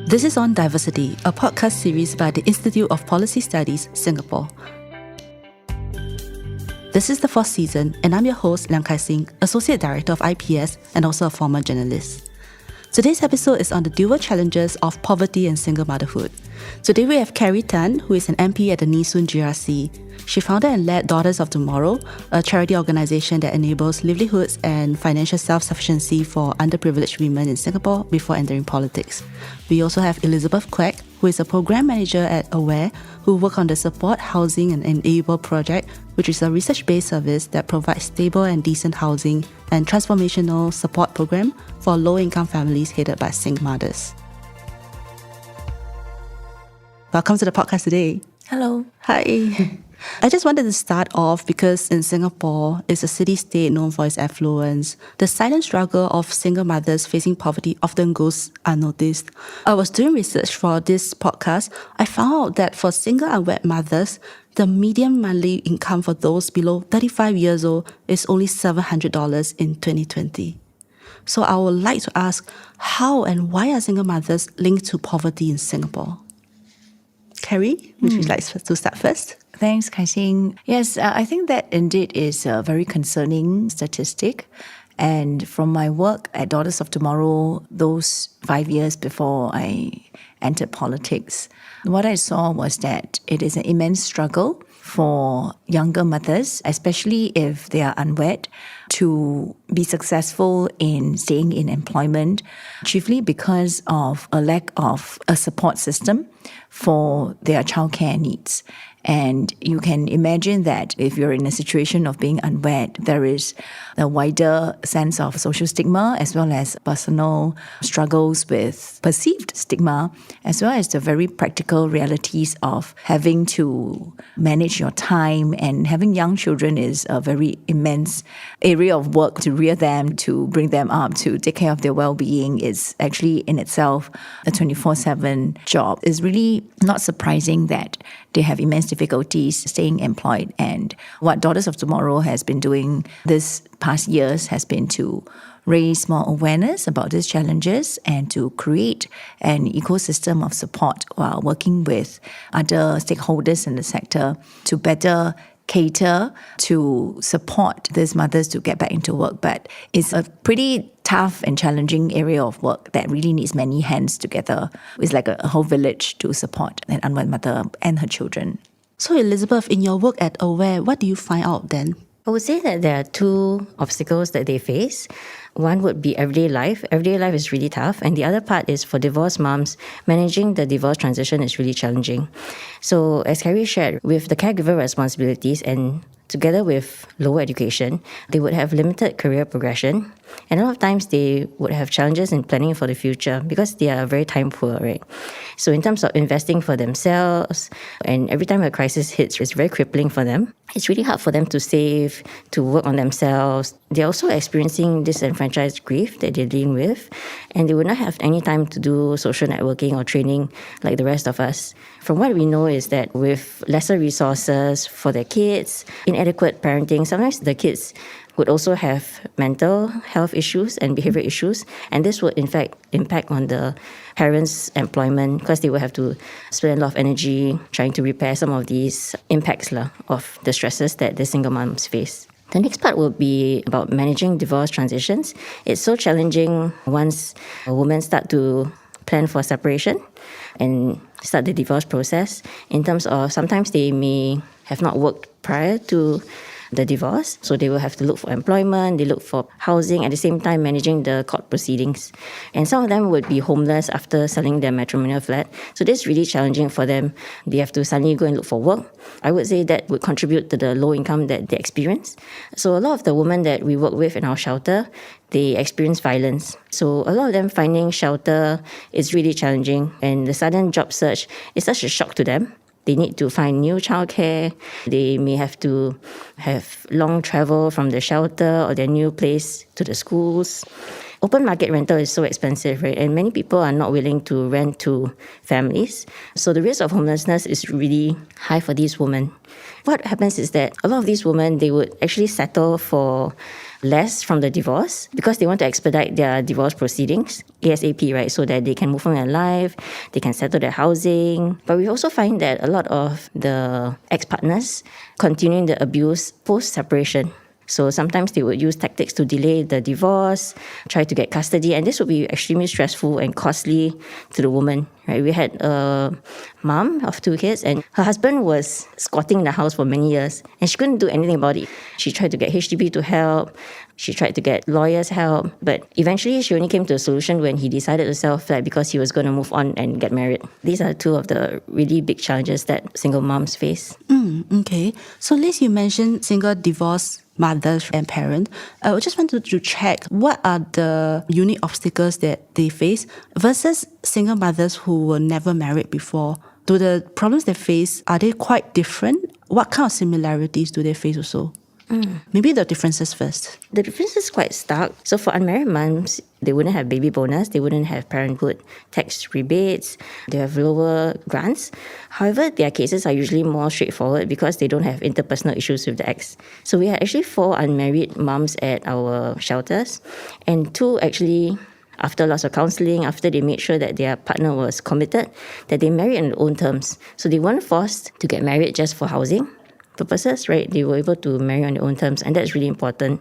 This is On Diversity, a podcast series by the Institute of Policy Studies, Singapore. This is the fourth season, and I'm your host, Liang Kaixin, Associate Director of IPS and also a former journalist. Today's episode is on the dual challenges of poverty and single motherhood. Today we have Carrie Tan, who is an MP at the Nee Soon GRC. She founded and led Daughters of Tomorrow, a charity organisation that enables livelihoods and financial self-sufficiency for underprivileged women in Singapore before entering politics. We also have Elizabeth Quek, who is a program manager at unwed, who work on the Support, Housing and Enable project, which is a research-based service that provides stable and decent housing and transformational support program for low-income families headed by single mothers. Welcome to the podcast today. Hello. Hi. I just wanted to start off because in Singapore, it's a city-state known for its affluence. The silent struggle of single mothers facing poverty often goes unnoticed. I was doing research for this podcast. I found out that for single unwed mothers, the median monthly income for those below 35 years old is only $700 in 2020. So I would like to ask, how and why are single mothers linked to poverty in Singapore? Carrie, would you like to start first? Thanks, Kaixin. Yes, I think that indeed is a very concerning statistic. And from my work at Daughters of Tomorrow, those 5 years before I entered politics, what I saw was that it is an immense struggle for younger mothers, especially if they are unwed, to be successful in staying in employment, chiefly because of a lack of a support system for their childcare needs. And you can imagine that if you're in a situation of being unwed, there is a wider sense of social stigma as well as personal struggles with perceived stigma, as well as the very practical realities of having to manage your time. And having young children is a very immense area of work to rear them, to bring them up, to take care of their well-being is actually in itself a 24/7 job. It's really not surprising that they have immense difficulties staying employed. And what Daughters of Tomorrow has been doing this past years has been to raise more awareness about these challenges and to create an ecosystem of support while working with other stakeholders in the sector to better cater to support these mothers to get back into work. But it's a pretty tough and challenging area of work that really needs many hands together. It's like a whole village to support an unwed mother and her children. So Elizabeth, in your work at unwed, what do you find out then? I would say that there are two obstacles that they face. One would be everyday life. Everyday life is really tough. And the other part is for divorced moms, managing the divorce transition is really challenging. So as Carrie shared, with the caregiver responsibilities and together with lower education, they would have limited career progression. And a lot of times they would have challenges in planning for the future because they are very time poor, right? So in terms of investing for themselves, and every time a crisis hits, it's very crippling for them. It's really hard for them to save, to work on themselves. They're also experiencing disenfranchised grief that they're dealing with, and they would not have any time to do social networking or training like the rest of us. From what we know is that with lesser resources for their kids, inadequate parenting, sometimes the kids would also have mental health issues and behavior issues. And this would, in fact, impact on the parents' employment because they will have to spend a lot of energy trying to repair some of these impacts of the stresses that the single moms face. The next part will be about managing divorce transitions. It's so challenging once a woman start to plan for separation and start the divorce process in terms of sometimes they may have not worked prior to the divorce. So they will have to look for employment, they look for housing, at the same time managing the court proceedings. And some of them would be homeless after selling their matrimonial flat. So this is really challenging for them. They have to suddenly go and look for work. I would say that would contribute to the low income that they experience. So a lot of the women that we work with in our shelter, they experience violence. So a lot of them finding shelter is really challenging. And the sudden job search is such a shock to them. They need to find new childcare. They may have to have long travel from the shelter or their new place to the schools. Open market rental is so expensive, right? And many people are not willing to rent to families. So the risk of homelessness is really high for these women. What happens is that a lot of these women, they would actually settle for less from the divorce because they want to expedite their divorce proceedings ASAP, right? So that they can move on in life, they can settle their housing. But we also find that a lot of the ex-partners continuing the abuse post-separation. So sometimes they would use tactics to delay the divorce, try to get custody, and this would be extremely stressful and costly to the woman. Right? We had a mom of 2 kids, and her husband was squatting in the house for many years, and she couldn't do anything about it. She tried to get H.E.B. to help, she tried to get lawyers' help, but eventually she only came to a solution when he decided to sell flat because he was going to move on and get married. These are two of the really big challenges that single moms face. Okay. So Liz, you mentioned single divorce mothers and parents. I just wanted to check what are the unique obstacles that they face versus single mothers who were never married before. Do the problems they face, are they quite different? What kind of similarities do they face also? Maybe the differences first. The difference is quite stark. So for unmarried moms, they wouldn't have baby bonus, they wouldn't have parenthood tax rebates, they have lower grants. However, their cases are usually more straightforward because they don't have interpersonal issues with the ex. So we had actually 4 unmarried moms at our shelters, and 2 actually, after lots of counselling, after they made sure that their partner was committed, that they married on their own terms. So they weren't forced to get married just for housing purposes, right? They were able to marry on their own terms, and that's really important.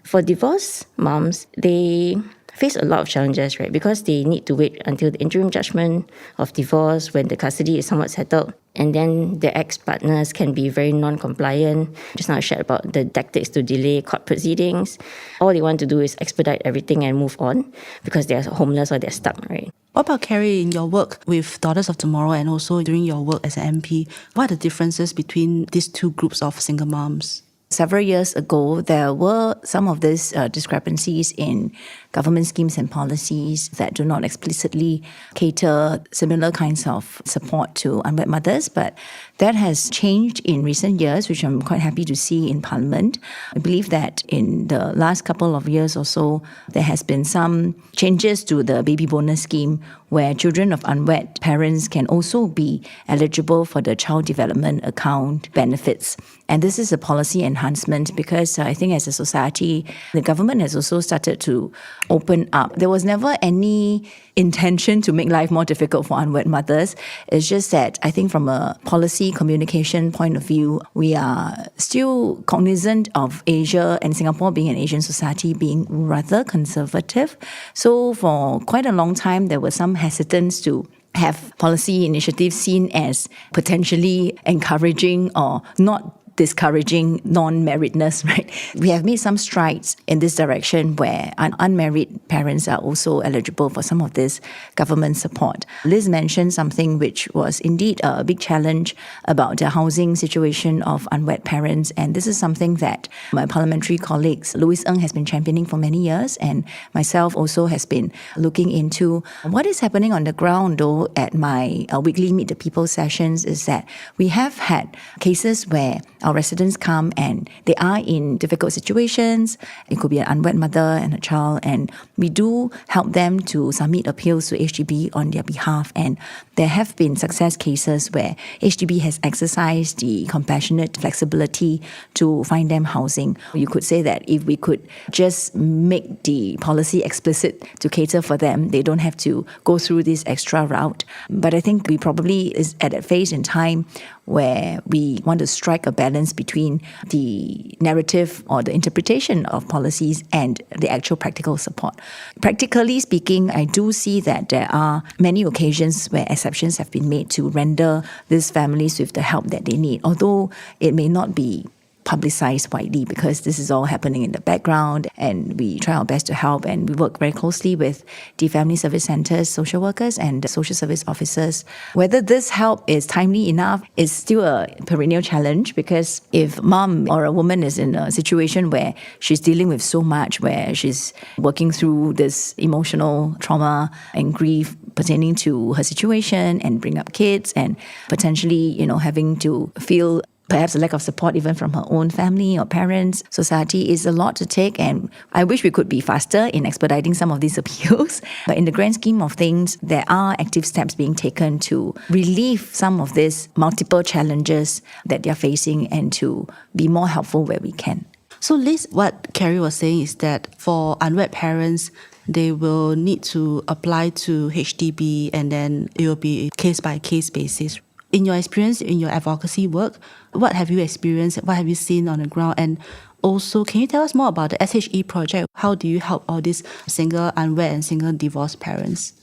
For divorced moms, they face a lot of challenges, right? Because they need to wait until the interim judgment of divorce when the custody is somewhat settled. And then the ex-partners can be very non-compliant. Just now I shared about the tactics to delay court proceedings. All they want to do is expedite everything and move on because they're homeless or they're stuck, right? What about Carrie, in your work with Daughters of Tomorrow and also during your work as an MP, what are the differences between these 2 groups of single moms? Several years ago, there were some of these discrepancies in government schemes and policies that do not explicitly cater similar kinds of support to unwed mothers, but that has changed in recent years, which I'm quite happy to see in Parliament. I believe that in the last couple of years or so, there has been some changes to the baby bonus scheme where children of unwed parents can also be eligible for the child development account benefits. And this is a policy enhancement because I think as a society, the government has also started to open up. There was never any intention to make life more difficult for unwed mothers. It's just that I think from a policy communication point of view, we are still cognizant of Asia and Singapore being an Asian society being rather conservative. So for quite a long time, there was some hesitance to have policy initiatives seen as potentially encouraging or not discouraging non-marriedness, right? We have made some strides in this direction where unmarried parents are also eligible for some of this government support. Liz mentioned something which was indeed a big challenge about the housing situation of unwed parents, and this is something that my parliamentary colleagues, Louis Ng, has been championing for many years, and myself also has been looking into. What is happening on the ground, though, at my weekly Meet the People sessions is that we have had cases where our residents come and they are in difficult situations. It could be an unwed mother and a child, and we do help them to submit appeals to H.E.B. on their behalf. And there have been success cases where H.E.B. has exercised the compassionate flexibility to find them housing. You could say that if we could just make the policy explicit to cater for them, they don't have to go through this extra route. But I think we probably is at a phase in time where we want to strike a balance between the narrative or the interpretation of policies and the actual practical support. Practically speaking, I do see that there are many occasions where exceptions have been made to render these families with the help that they need, although it may not be publicized widely because this is all happening in the background, and we try our best to help, and we work very closely with the family service centers, social workers and social service officers. Whether this help is timely enough is still a perennial challenge, because if mom or a woman is in a situation where she's dealing with so much, where she's working through this emotional trauma and grief pertaining to her situation and bring up kids and potentially, having to feel perhaps a lack of support even from her own family or parents, society is a lot to take, and I wish we could be faster in expediting some of these appeals. But in the grand scheme of things, there are active steps being taken to relieve some of these multiple challenges that they're facing and to be more helpful where we can. So Liz, what Carrie was saying is that for unwed parents, they will need to apply to HDB and then it will be case by case basis. In your experience, in your advocacy work, what have you experienced? What have you seen on the ground? And also, can you tell us more about the S.H.E project? How do you help all these single unwed and single divorced parents?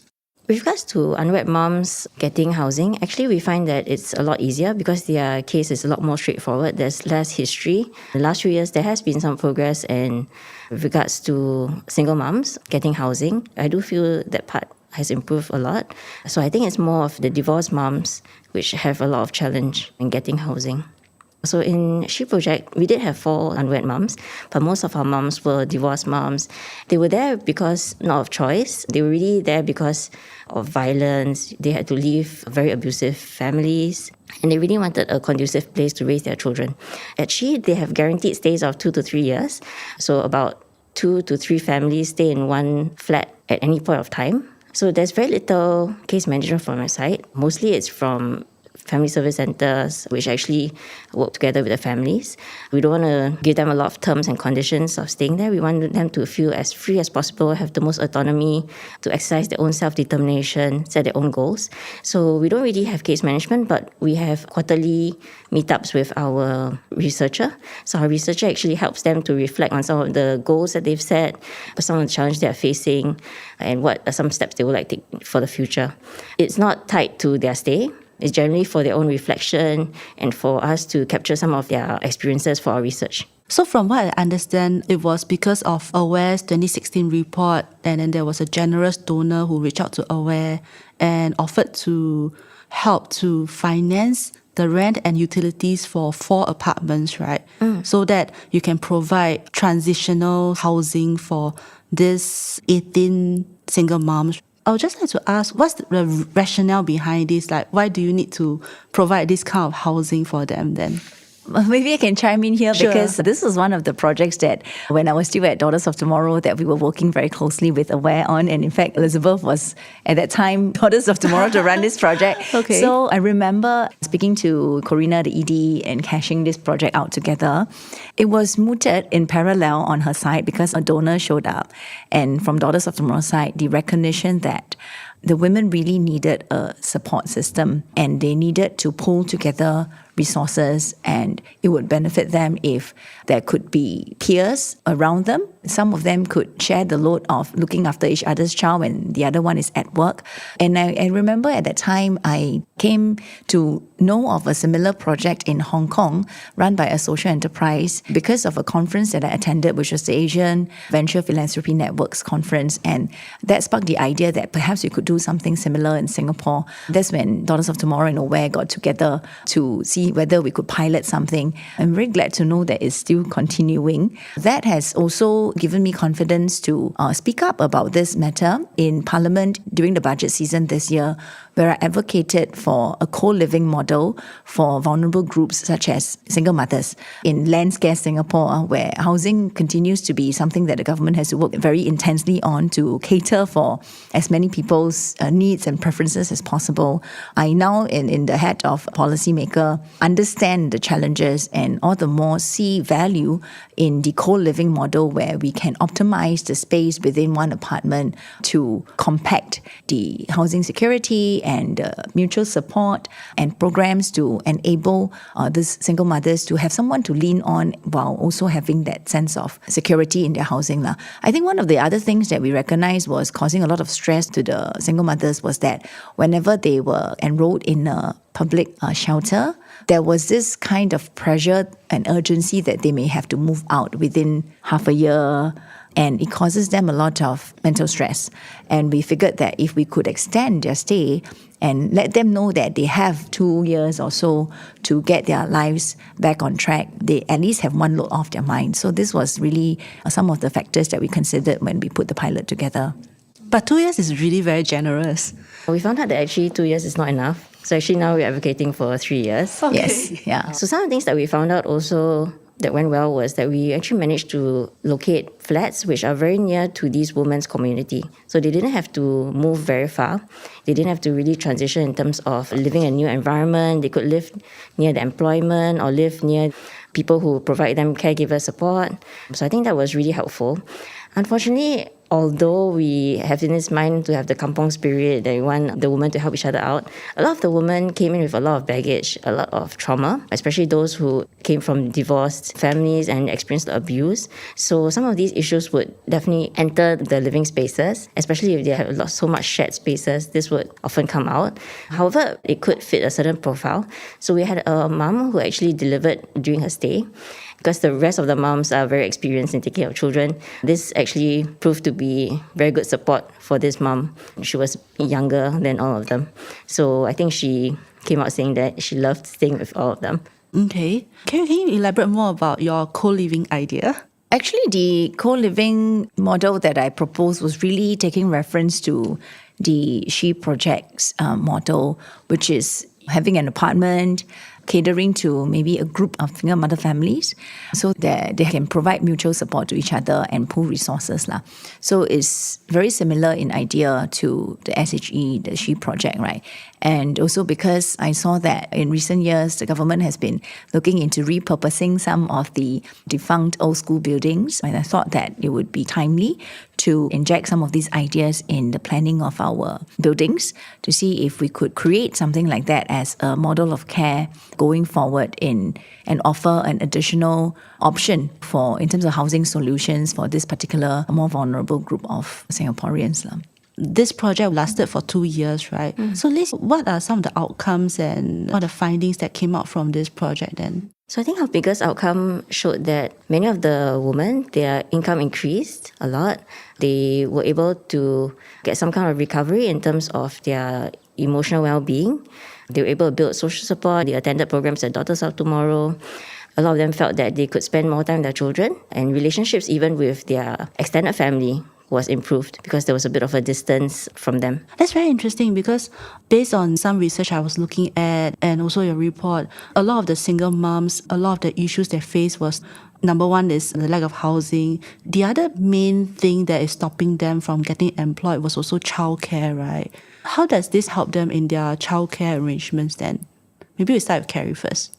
With regards to unwed moms getting housing, actually we find that it's a lot easier because their case is a lot more straightforward. There's less history. The last few years, there has been some progress in regards to single moms getting housing. I do feel that part has improved a lot. So I think it's more of the divorced moms which have a lot of challenge in getting housing. So in S.H.E project, we did have 4 unwed moms, but most of our moms were divorced moms. They were there because not of choice. They were really there because of violence. They had to leave very abusive families, and they really wanted a conducive place to raise their children. At S.H.E, they have guaranteed stays of 2 to 3 years. So about 2 to 3 families stay in one flat at any point of time. So there's very little case management from our side. Mostly it's from family service centers, which actually work together with the families. We don't want to give them a lot of terms and conditions of staying there. We want them to feel as free as possible, have the most autonomy to exercise their own self-determination, set their own goals. So we don't really have case management, but we have quarterly meetups with our researcher. So our researcher actually helps them to reflect on some of the goals that they've set, some of the challenges they are facing, and what are some steps they would like to take for the future. It's not tied to their stay. It's generally for their own reflection and for us to capture some of their experiences for our research. So from what I understand, it was because of AWARE's 2016 report, and then there was a generous donor who reached out to AWARE and offered to help to finance the rent and utilities for 4 apartments, right? So that you can provide transitional housing for these 18 single moms. I would just like to ask, what's the rationale behind this? Like, why do you need to provide this kind of housing for them then? Maybe I can chime in here Sure. because this was one of the projects that when I was still at Daughters of Tomorrow that we were working very closely with AWARE on. And in fact, Elizabeth was at that time Daughters of Tomorrow to run this project. Okay. So I remember speaking to Corina, the ED, and cashing this project out together. It was mooted in parallel on her side because a donor showed up. And from Daughters of Tomorrow's side, the recognition that the women really needed a support system and they needed to pull together resources, and it would benefit them if there could be peers around them. Some of them could share the load of looking after each other's child when the other one is at work. And I remember at that time, I came to know of a similar project in Hong Kong run by a social enterprise because of a conference that I attended, which was the Asian Venture Philanthropy Network's conference. And that sparked the idea that perhaps we could do something similar in Singapore. That's when Daughters of Tomorrow and AWARE got together to see whether we could pilot something. I'm very glad to know that it's still continuing. That has also given me confidence to speak up about this matter in Parliament during the budget season this year, where I advocated for a co-living model for vulnerable groups such as single mothers in land scarce Singapore, where housing continues to be something that the government has to work very intensely on to cater for as many people's needs and preferences as possible. I now, in the head of policymaker, understand the challenges and all the more see value in the co-living model where we can optimize the space within one apartment to compact the housing security and mutual support and programs to enable these single mothers to have someone to lean on while also having that sense of security in their housing. I think one of the other things that we recognized was causing a lot of stress to the single mothers was that whenever they were enrolled in a public shelter, there was this kind of pressure and urgency that they may have to move out within half a year, and it causes them a lot of mental stress. And we figured that if we could extend their stay and let them know that they have 2 years or so to get their lives back on track, they at least have one load off their mind. So this was really some of the factors that we considered when we put the pilot together. But 2 years is really very generous. We found out that actually 2 years is not enough. So actually now we're advocating for 3 years. Okay. Yes, yeah. So some of the things that we found out also that went well was that we actually managed to locate flats which are very near to these women's community. So they didn't have to move very far. They didn't have to really transition in terms of living in a new environment. They could live near the employment or live near people who provide them caregiver support. So I think that was really helpful. Unfortunately, although we have in this mind to have the kampong spirit, that we want the women to help each other out, a lot of the women came in with a lot of baggage, a lot of trauma, especially those who came from divorced families and experienced abuse. So some of these issues would definitely enter the living spaces, especially if they have so much shared spaces. This would often come out. However, it could fit a certain profile. So we had a mom who actually delivered during her stay. Because the rest of the moms are very experienced in taking care of children, this actually proved to be very good support for this mom. She was younger than all of them. So I think she came out saying that she loved staying with all of them. Okay. Can you elaborate more about your co-living idea? Actually, the co-living model that I proposed was really taking reference to the S.H.E project's model, which is having an apartment, catering to maybe a group of single mother families so that they can provide mutual support to each other and pool resources. So it's very similar in idea to the S.H.E, the S.H.E project, right? And also because I saw that in recent years, the government has been looking into repurposing some of the defunct old school buildings. And I thought that it would be timely to inject some of these ideas in the planning of our buildings to see if we could create something like that as a model of care going forward and offer an additional option for in terms of housing solutions for this particular more vulnerable group of Singaporeans. This project lasted for 2 years, right? So Liz, what are some of the outcomes and what are the findings that came out from this project then? So I think our biggest outcome showed that many of the women, their income increased a lot. They were able to get some kind of recovery in terms of their emotional well-being. They were able to build social support. They attended programs at Daughters of Tomorrow. A lot of them felt that they could spend more time with their children, and relationships even with their extended family was improved because there was a bit of a distance from them. That's very interesting because based on some research I was looking at and also your report, a lot of the single moms, a lot of the issues they face was, number one is the lack of housing. The other main thing that is stopping them from getting employed was also childcare, right? How does this help them in their childcare arrangements then? Maybe we start with Carrie first.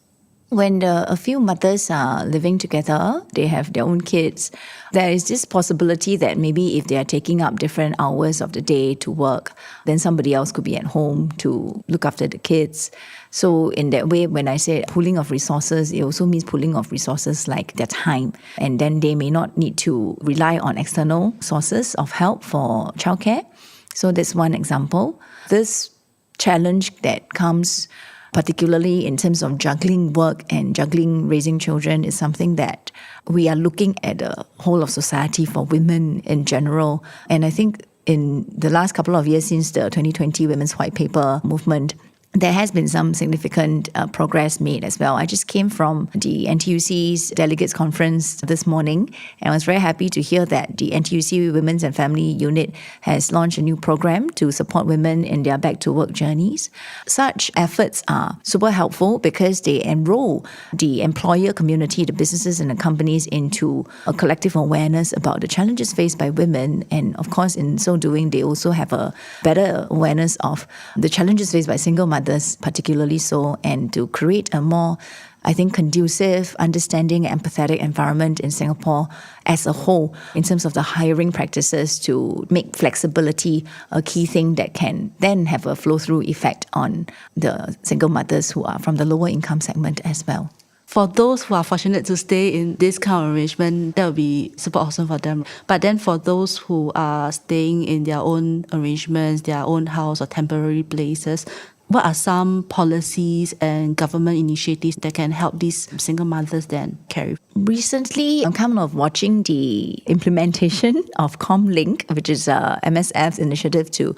When a few mothers are living together, they have their own kids, there is this possibility that maybe if they are taking up different hours of the day to work, then somebody else could be at home to look after the kids. So in that way, when I say pooling of resources, it also means pooling of resources like their time. And then they may not need to rely on external sources of help for childcare. So that's one example. This challenge that comes particularly in terms of juggling work and juggling raising children is something that we are looking at the whole of society for women in general. And I think in the last couple of years since the 2020 Women's White Paper movement, there has been some significant progress made as well. I just came from the NTUC's Delegates Conference this morning, and I was very happy to hear that the NTUC Women's and Family Unit has launched a new program to support women in their back-to-work journeys. Such efforts are super helpful because they enroll the employer community, the businesses and the companies into a collective awareness about the challenges faced by women. And of course, in so doing, they also have a better awareness of the challenges faced by single mothers, particularly so, and to create a more, I think, conducive, understanding, empathetic environment in Singapore as a whole in terms of the hiring practices to make flexibility a key thing that can then have a flow-through effect on the single mothers who are from the lower income segment as well. For those who are fortunate to stay in this kind of arrangement, that would be super awesome for them. But then for those who are staying in their own arrangements, their own house or temporary places, what are some policies and government initiatives that can help these single mothers then, Carrie? Recently, I'm kind of watching the implementation of ComLink, which is MSF's initiative to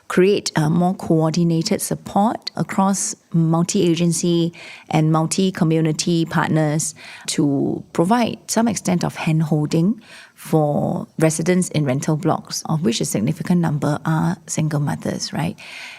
create a more coordinated support across multi-agency and multi-community partners to provide some extent of hand-holding for residents in rental blocks, of which a significant number are single mothers, right?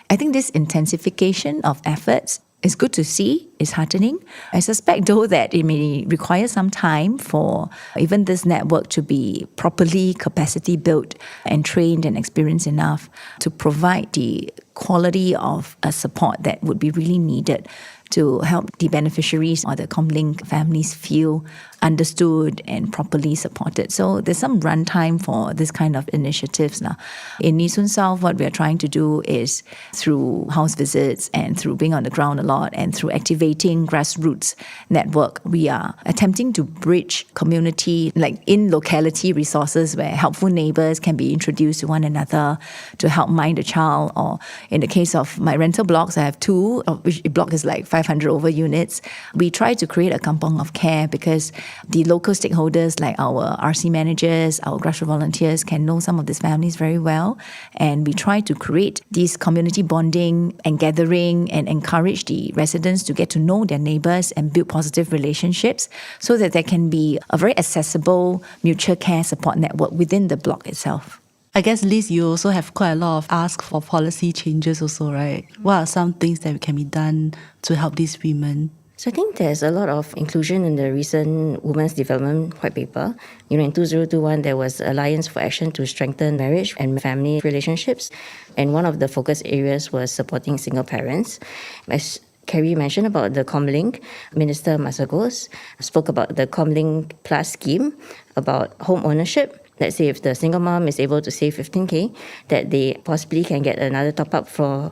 I think this intensification of efforts is good to see is heartening. I suspect, though, that it may require some time for even this network to be properly capacity built and trained and experienced enough to provide the quality of support that would be really needed to help the beneficiaries or the comlink families feel understood and properly supported. So there's some runtime for this kind of initiatives now. In Nee Soon South, what we're trying to do is through house visits and through being on the ground a lot and through activating grassroots network, we are attempting to bridge community, like in locality resources where helpful neighbors can be introduced to one another to help mind a child. Or in the case of my rental blocks, I have two, of which a block is like 500 over units. We try to create a kampong of care because the local stakeholders like our RC managers, our grassroots volunteers can know some of these families very well. And we try to create these community bonding and gathering and encourage the residents to get to know their neighbors and build positive relationships so that there can be a very accessible mutual care support network within the block itself. I guess, Liz, you also have quite a lot of ask for policy changes also, right? What are some things that can be done to help these women? So I think there's a lot of inclusion in the recent Women's Development White Paper. In 2021, there was Alliance for Action to Strengthen Marriage and Family Relationships. And one of the focus areas was supporting single parents. As Carrie mentioned about the Comlink, Minister Masagos spoke about the Comlink Plus scheme, about home ownership. Let's say if the single mom is able to save 15K, that they possibly can get another top-up for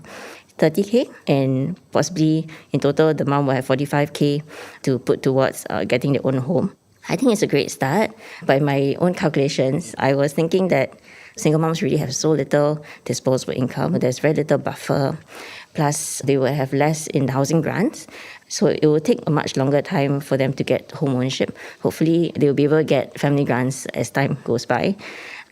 30K, and possibly in total the mom will have 45K to put towards getting their own home. I think it's a great start. By my own calculations, I was thinking that single moms really have so little disposable income. There's very little buffer. Plus, they will have less in the housing grants. So it will take a much longer time for them to get home ownership. Hopefully, they will be able to get family grants as time goes by.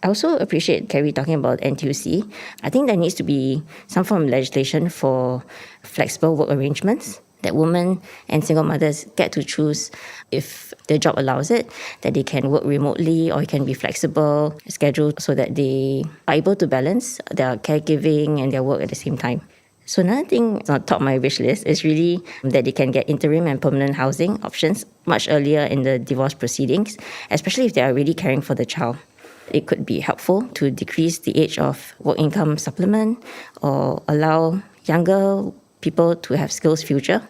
I also appreciate Carrie talking about NTUC. I think there needs to be some form of legislation for flexible work arrangements, that women and single mothers get to choose, if their job allows it, that they can work remotely or it can be flexible schedule so that they are able to balance their caregiving and their work at the same time. So another thing on top of my wish list is really that they can get interim and permanent housing options much earlier in the divorce proceedings, especially if they are really caring for the child. It could be helpful to decrease the age of work income supplement or allow younger people to have skills future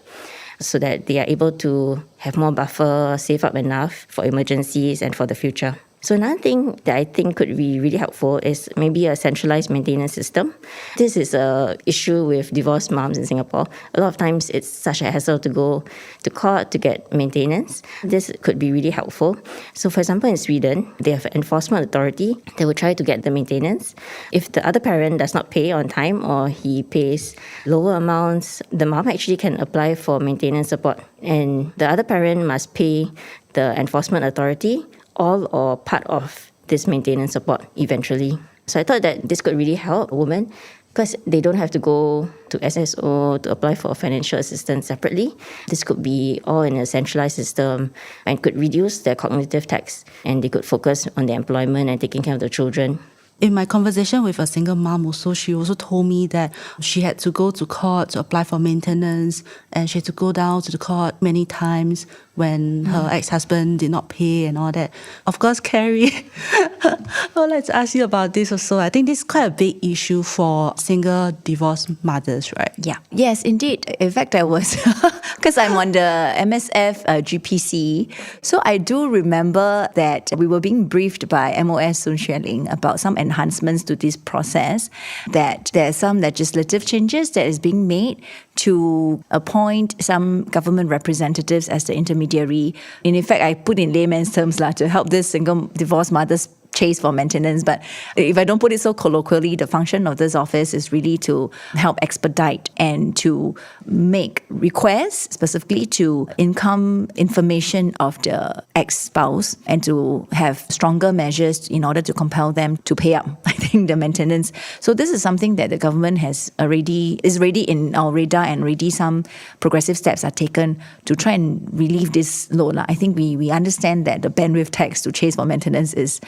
so that they are able to have more buffer, save up enough for emergencies and for the future. So another thing that I think could be really helpful is maybe a centralized maintenance system. This is an issue with divorced moms in Singapore. A lot of times it's such a hassle to go to court to get maintenance. This could be really helpful. So for example, in Sweden, they have an enforcement authority that will try to get the maintenance. If the other parent does not pay on time or he pays lower amounts, the mom actually can apply for maintenance support. And the other parent must pay the enforcement authority all or part of this maintenance support eventually. So I thought that this could really help women because they don't have to go to SSO to apply for financial assistance separately. This could be all in a centralized system and could reduce their cognitive tax, and they could focus on their employment and taking care of the children. In my conversation with a single mom also, she also told me that she had to go to court to apply for maintenance, and she had to go down to the court many times when her ex-husband did not pay and all that. Of course, Carrie, I would like to ask you about this also. I think this is quite a big issue for single divorced mothers, right? Yeah. Yes, indeed. In fact, I was, because I'm on the MSF GPC, so I do remember that we were being briefed by MOS Soon Xueling about some enhancements to this process, that there are some legislative changes that is being made to appoint some government representatives as the intermediary. And in fact, I put in layman's terms to help this single divorced mothers chase for maintenance. But if I don't put it so colloquially, the function of this office is really to help expedite and to make requests specifically to income information of the ex-spouse and to have stronger measures in order to compel them to pay up, I think, the maintenance. So this is something that the government is already in our radar, and already some progressive steps are taken to try and relieve this load. I think we understand that the bandwidth tax to chase for maintenance is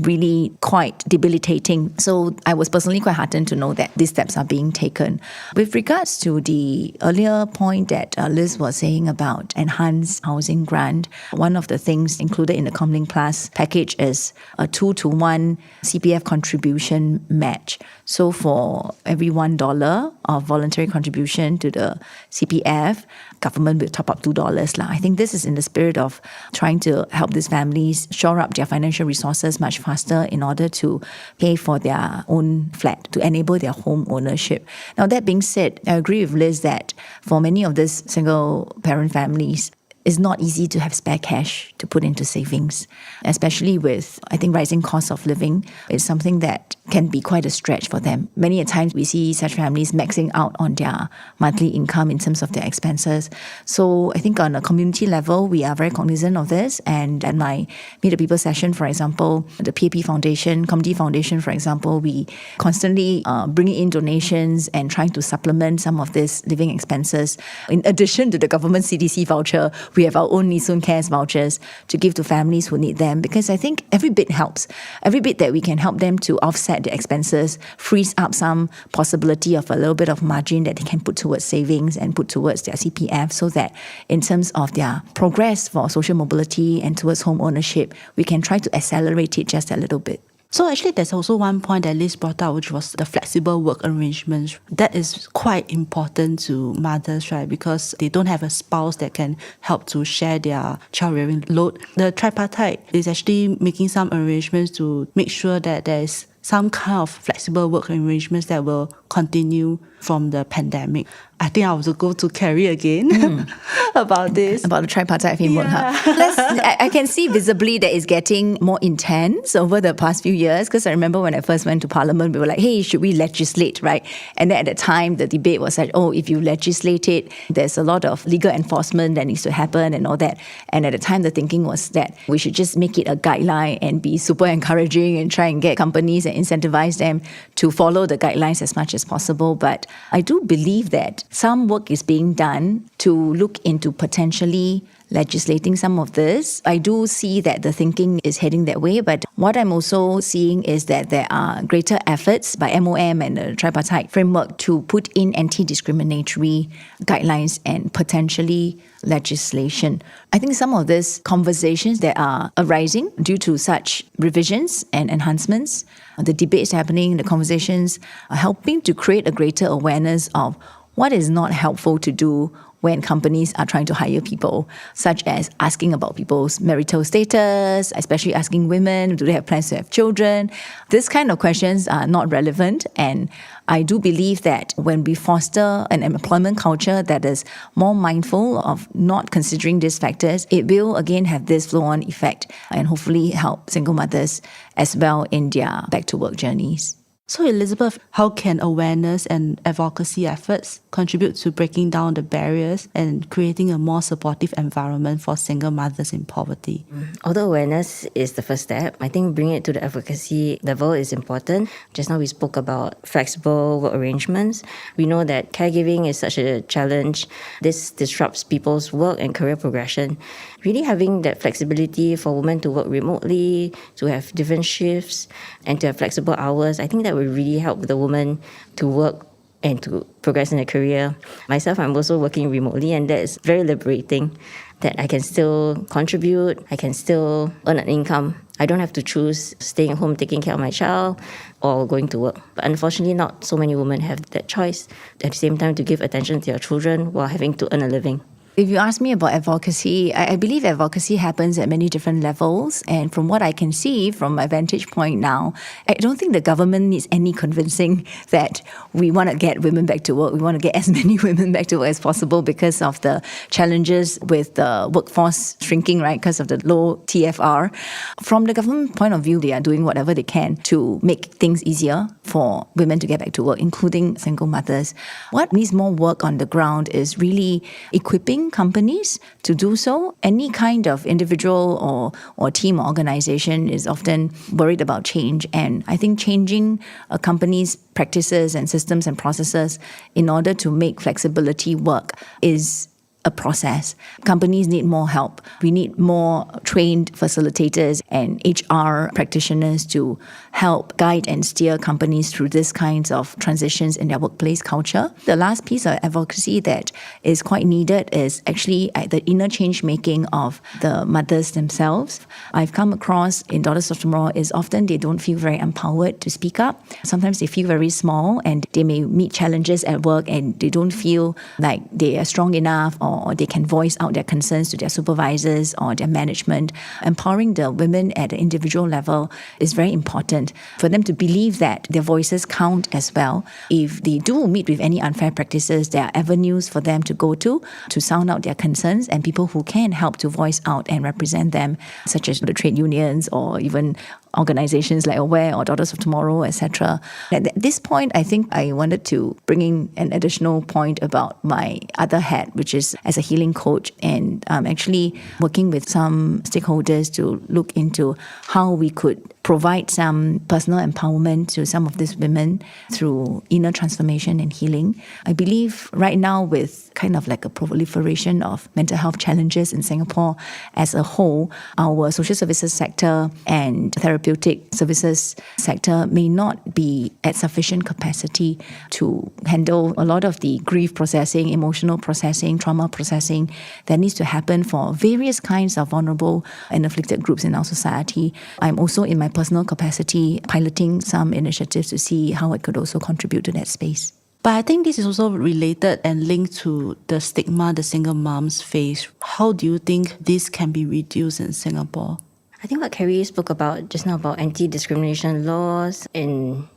really quite debilitating. So I was personally quite heartened to know that these steps are being taken. With regards to the earlier point that Liz was saying about enhanced housing grant, one of the things included in the Comlink Plus package is a 2-to-1 CPF contribution match. So for every $1 of voluntary contribution to the CPF, government will top up $2. I think this is in the spirit of trying to help these families shore up their financial resources much faster in order to pay for their own flat, to enable their home ownership. Now, that being said, I agree with Liz that for many of these single parent families, it's not easy to have spare cash to put into savings, especially with, I think, rising costs of living. It's something that can be quite a stretch for them. Many a times we see such families maxing out on their monthly income in terms of their expenses. So I think on a community level, we are very cognizant of this. And at my Meet the People session, for example, the PAP Foundation, Comedy Foundation, for example, we constantly bring in donations and trying to supplement some of these living expenses. In addition to the government CDC voucher, we have our own Nee Soon Cares vouchers to give to families who need them, because I think every bit helps. Every bit that we can help them to offset the expenses frees up some possibility of a little bit of margin that they can put towards savings and put towards their CPF, so that in terms of their progress for social mobility and towards home ownership, we can try to accelerate it just a little bit. So actually, there's also one point that Liz brought up, which was the flexible work arrangements. That is quite important to mothers, right? Because they don't have a spouse that can help to share their child-rearing load. The tripartite is actually making some arrangements to make sure that there's some kind of flexible work arrangements that will continue from the pandemic. I think I will go to Carrie again about this. About the tripartite framework. I can see visibly that it's getting more intense over the past few years, because I remember when I first went to Parliament, we were like, hey, should we legislate, right? And then at the time, the debate was like, oh, if you legislate it, there's a lot of legal enforcement that needs to happen and all that. And at the time, the thinking was that we should just make it a guideline and be super encouraging and try and get companies and incentivize them to follow the guidelines as much as possible. But I do believe that some work is being done to look into potentially legislating some of this. I do see that the thinking is heading that way, but what I'm also seeing is that there are greater efforts by MOM and the tripartite framework to put in anti-discriminatory guidelines and potentially legislation. I think some of these conversations that are arising due to such revisions and enhancements, the debates happening, the conversations are helping to create a greater awareness of what is not helpful to do when companies are trying to hire people, such as asking about people's marital status, especially asking women, do they have plans to have children? This kind of questions are not relevant. And I do believe that when we foster an employment culture that is more mindful of not considering these factors, it will again have this flow-on effect and hopefully help single mothers as well in their back-to-work journeys. So Elizabeth, how can awareness and advocacy efforts contribute to breaking down the barriers and creating a more supportive environment for single mothers in poverty? Although awareness is the first step, I think bringing it to the advocacy level is important. Just now we spoke about flexible work arrangements. We know that caregiving is such a challenge. This disrupts people's work and career progression. Really having that flexibility for women to work remotely, to have different shifts, and to have flexible hours, I think that will really help the woman to work and to progress in a career. Myself, I'm also working remotely, and that is very liberating, that I can still contribute, I can still earn an income. I don't have to choose staying at home taking care of my child or going to work. But unfortunately, not so many women have that choice at the same time to give attention to their children while having to earn a living. If you ask me about advocacy, I believe advocacy happens at many different levels. And from what I can see from my vantage point now, I don't think the government needs any convincing that we want to get women back to work. We want to get as many women back to work as possible because of the challenges with the workforce shrinking, right, because of the low TFR. From the government point of view, they are doing whatever they can to make things easier for women to get back to work, including single mothers. What needs more work on the ground is really equipping companies to do so. Any kind of individual or team or organization is often worried about change. And I think changing a company's practices and systems and processes in order to make flexibility work is a process. Companies need more help. We need more trained facilitators and HR practitioners to help guide and steer companies through these kinds of transitions in their workplace culture. The last piece of advocacy that is quite needed is actually the inner change making of the mothers themselves. I've come across in Daughters of Tomorrow is often they don't feel very empowered to speak up. Sometimes they feel very small and they may meet challenges at work and they don't feel like they are strong enough or they can voice out their concerns to their supervisors or their management. Empowering the women at the individual level is very important for them to believe that their voices count as well. If they do meet with any unfair practices, there are avenues for them to go to sound out their concerns and people who can help to voice out and represent them, such as the trade unions or even organizations like Aware or Daughters of Tomorrow, etc. At this point, I think I wanted to bring in an additional point about my other hat, which is as a healing coach, and I'm actually working with some stakeholders to look into how we could provide some personal empowerment to some of these women through inner transformation and healing. I believe right now with kind of like a proliferation of mental health challenges in Singapore as a whole, our social services sector and therapeutic services sector may not be at sufficient capacity to handle a lot of the grief processing, emotional processing, trauma processing that needs to happen for various kinds of vulnerable and afflicted groups in our society. I'm also in my personal capacity piloting some initiatives to see how it could also contribute to that space. But I think this is also related and linked to the stigma the single moms face. How do you think this can be reduced in Singapore? I think what Carrie spoke about just now about anti-discrimination laws in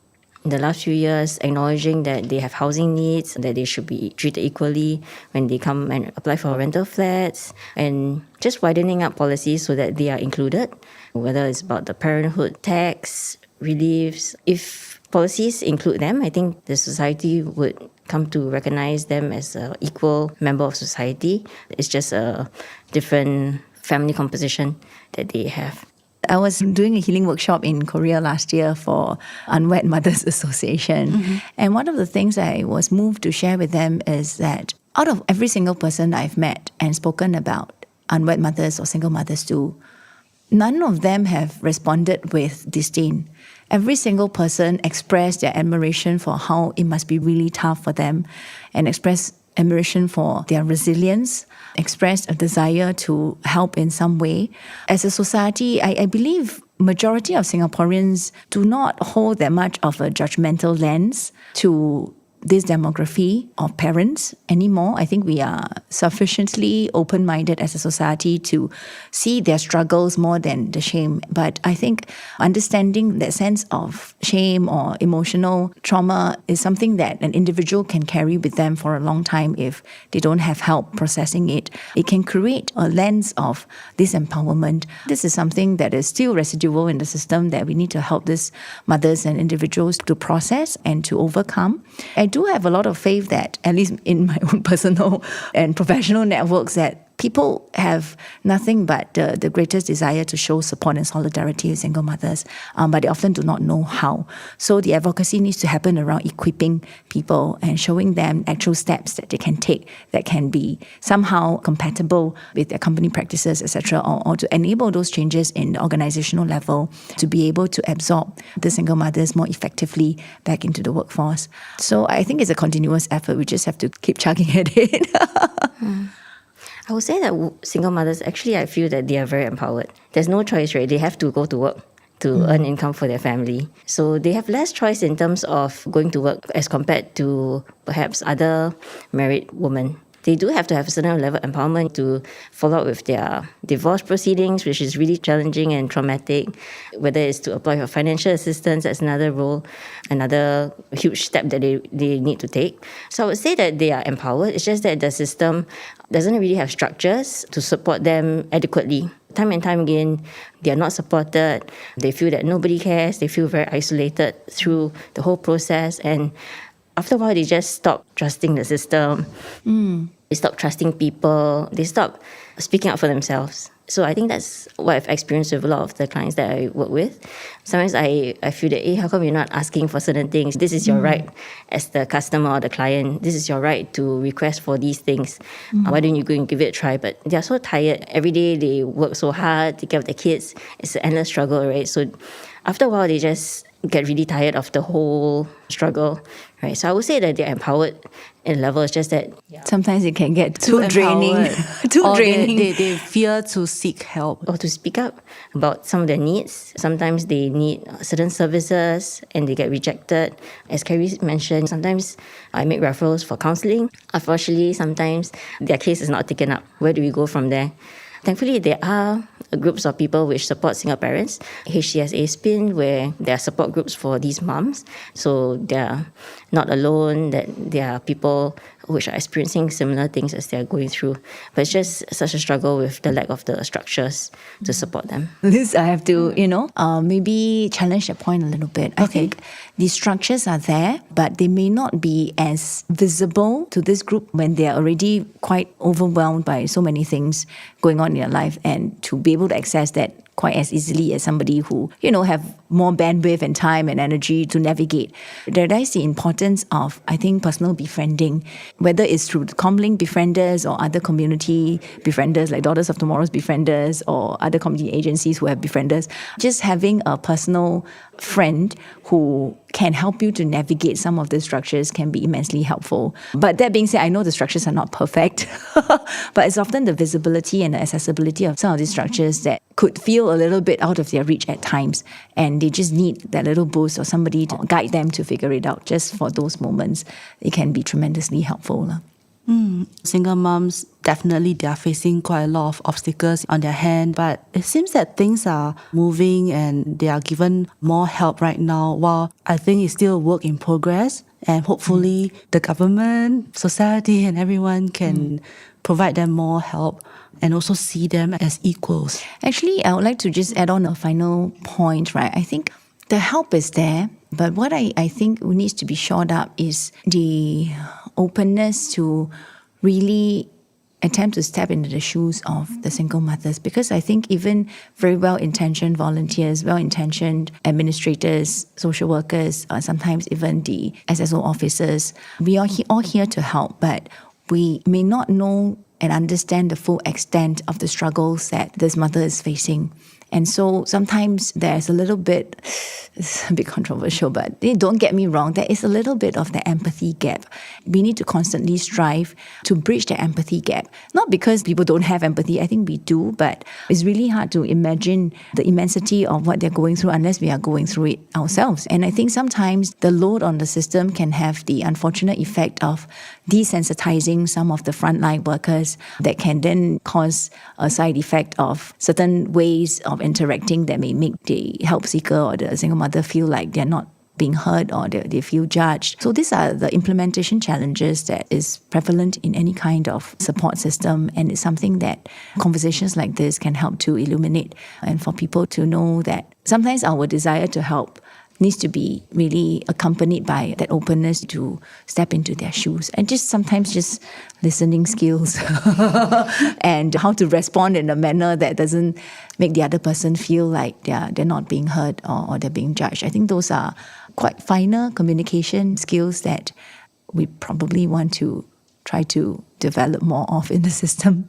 the last few years, acknowledging that they have housing needs, that they should be treated equally when they come and apply for rental flats, and just widening up policies so that they are included, whether it's about the parenthood tax, reliefs. If policies include them, I think the society would come to recognize them as an equal member of society. It's just a different family composition that they have. I was doing a healing workshop in Korea last year for Unwed Mothers Association. Mm-hmm. And one of the things I was moved to share with them is that out of every single person I've met and spoken about unwed mothers or single mothers to, none of them have responded with disdain. Every single person expressed their admiration for how it must be really tough for them and expressed admiration for their resilience, expressed a desire to help in some way. As a society, I believe majority of Singaporeans do not hold that much of a judgmental lens to this demography of parents anymore. I think we are sufficiently open-minded as a society to see their struggles more than the shame. But I think understanding that sense of shame or emotional trauma is something that an individual can carry with them for a long time if they don't have help processing it. It can create a lens of disempowerment. This is something that is still residual in the system that we need to help these mothers and individuals to process and to overcome. I do have a lot of faith that, at least in my own personal and professional networks, that people have nothing but the greatest desire to show support and solidarity with single mothers, but they often do not know how. So the advocacy needs to happen around equipping people and showing them actual steps that they can take that can be somehow compatible with their company practices, etc., or to enable those changes in the organizational level to be able to absorb the single mothers more effectively back into the workforce. So I think it's a continuous effort. We just have to keep chugging at it. I would say that single mothers, actually, I feel that they are very empowered. There's no choice, right? They have to go to work to earn income for their family. So they have less choice in terms of going to work as compared to perhaps other married women. They do have to have a certain level of empowerment to follow up with their divorce proceedings, which is really challenging and traumatic. Whether it's to apply for financial assistance, that's another role, another huge step that they need to take. So I would say that they are empowered. It's just that the system doesn't really have structures to support them adequately. Time and time again, they are not supported. They feel that nobody cares. They feel very isolated through the whole process. And after a while, they just stop trusting the system. They stop trusting people. They stop speaking up for themselves. So I think that's what I've experienced with a lot of the clients that I work with. Sometimes I feel that, hey, how come you're not asking for certain things? This is your right as the customer or the client. This is your right to request for these things. Why don't you go and give it a try? But they're so tired. Every day they work so hard to care of their kids. It's an endless struggle, right? So after a while, they just get really tired of the whole struggle, right? So I would say that they're empowered in a level. It's just that Sometimes it can get too draining. Empowered. Too Or draining. They fear to seek help. or to speak up about some of their needs. Sometimes they need certain services and they get rejected. As Carrie mentioned, sometimes I make referrals for counselling. Unfortunately, sometimes their case is not taken up. Where do we go from there? Thankfully, there are groups of people which support single parents. HCSA Spin, where there are support groups for these moms. So they're not alone, that there are people which are experiencing similar things as they're going through. But it's just such a struggle with the lack of the structures to support them. This I have to, maybe challenge that point a little bit. I think the structures are there, but they may not be as visible to this group when they're already quite overwhelmed by so many things going on in their life, and to be able to access that quite as easily as somebody who, have more bandwidth and time and energy to navigate. There lies the importance of, I think, personal befriending, whether it's through the Comlink befrienders or other community befrienders like Daughters of Tomorrow's befrienders or other community agencies who have befrienders. Just having a personal friend who can help you to navigate some of the structures can be immensely helpful. But that being said, I know the structures are not perfect, but it's often the visibility and the accessibility of some of these structures that could feel a little bit out of their reach at times, and they just need that little boost or somebody to guide them to figure it out. Just for those moments, it can be tremendously helpful. Single moms, definitely they are facing quite a lot of obstacles on their hand, but it seems that things are moving and they are given more help right now, while I think it's still a work in progress, and hopefully the government, society and everyone can provide them more help and also see them as equals. Actually, I would like to just add on a final point, right? I think the help is there, but what I think needs to be shored up is the openness to really attempt to step into the shoes of the single mothers, because I think even very well-intentioned volunteers, well-intentioned administrators, social workers, sometimes even the SSO officers, we are all here to help, but we may not know and understand the full extent of the struggles that this mother is facing. And so sometimes there's a little bit, it's a bit controversial, but don't get me wrong, there is a little bit of the empathy gap. We need to constantly strive to bridge the empathy gap. Not because people don't have empathy, I think we do, but it's really hard to imagine the immensity of what they're going through unless we are going through it ourselves. And I think sometimes the load on the system can have the unfortunate effect of desensitizing some of the frontline workers that can then cause a side effect of certain ways of interacting that may make the help seeker or the single mother feel like they're not being heard or they feel judged. So these are the implementation challenges that is prevalent in any kind of support system, and it's something that conversations like this can help to illuminate, and for people to know that sometimes our desire to help needs to be really accompanied by that openness to step into their shoes, and just sometimes just listening skills and how to respond in a manner that doesn't make the other person feel like they're not being heard or they're being judged. I think those are quite finer communication skills that we probably want to try to develop more of in the system.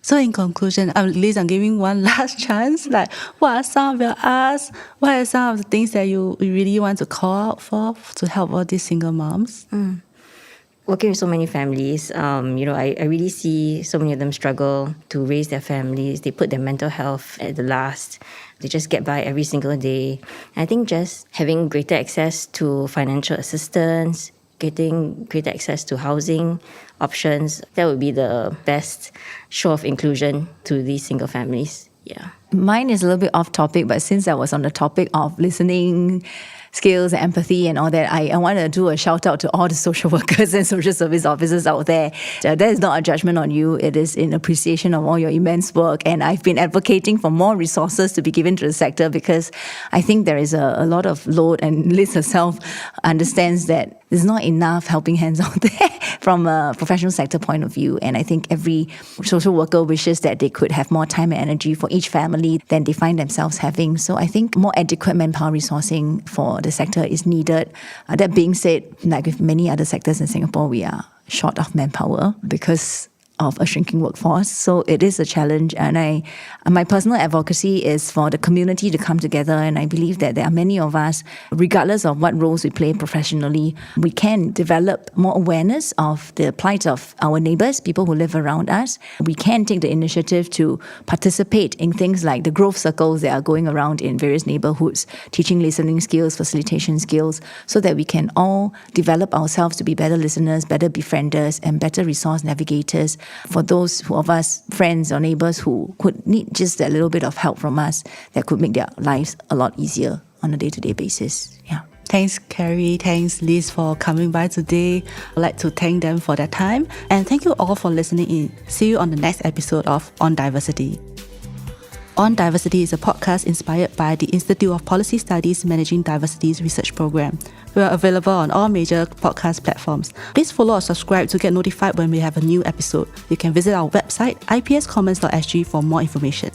So in conclusion, at least I'm giving one last chance. Like, what are some of your asks? What are some of the things that you really want to call out for to help all these single moms? Working with so many families, I really see so many of them struggle to raise their families. They put their mental health at the last. They just get by every single day. And I think just having greater access to financial assistance, getting greater access to housing options, that would be the best show of inclusion to these single families. Yeah. Mine is a little bit off topic, but since I was on the topic of listening skills, empathy and all that, I want to do a shout out to all the social workers and social service officers out there. That is not a judgment on you. It is in appreciation of all your immense work. And I've been advocating for more resources to be given to the sector, because I think there is a lot of load, and Liz herself understands that there's not enough helping hands out there from a professional sector point of view. And I think every social worker wishes that they could have more time and energy for each family than they find themselves having. So I think more adequate manpower resourcing for the sector is needed. That being said, like with many other sectors in Singapore, we are short of manpower because of a shrinking workforce. So it is a challenge, and my personal advocacy is for the community to come together, and I believe that there are many of us, regardless of what roles we play professionally, we can develop more awareness of the plight of our neighbours, people who live around us. We can take the initiative to participate in things like the growth circles that are going around in various neighbourhoods, teaching listening skills, facilitation skills, so that we can all develop ourselves to be better listeners, better befrienders, and better resource navigators for those of us, friends or neighbours who could need just a little bit of help from us that could make their lives a lot easier on a day-to-day basis. Yeah. Thanks, Carrie. Thanks, Liz, for coming by today. I'd like to thank them for their time. And thank you all for listening in. See you on the next episode of On Diversity. On Diversity is a podcast inspired by the Institute of Policy Studies Managing Diversity's research program. We are available on all major podcast platforms. Please follow or subscribe to get notified when we have a new episode. You can visit our website, ipscommons.sg, for more information.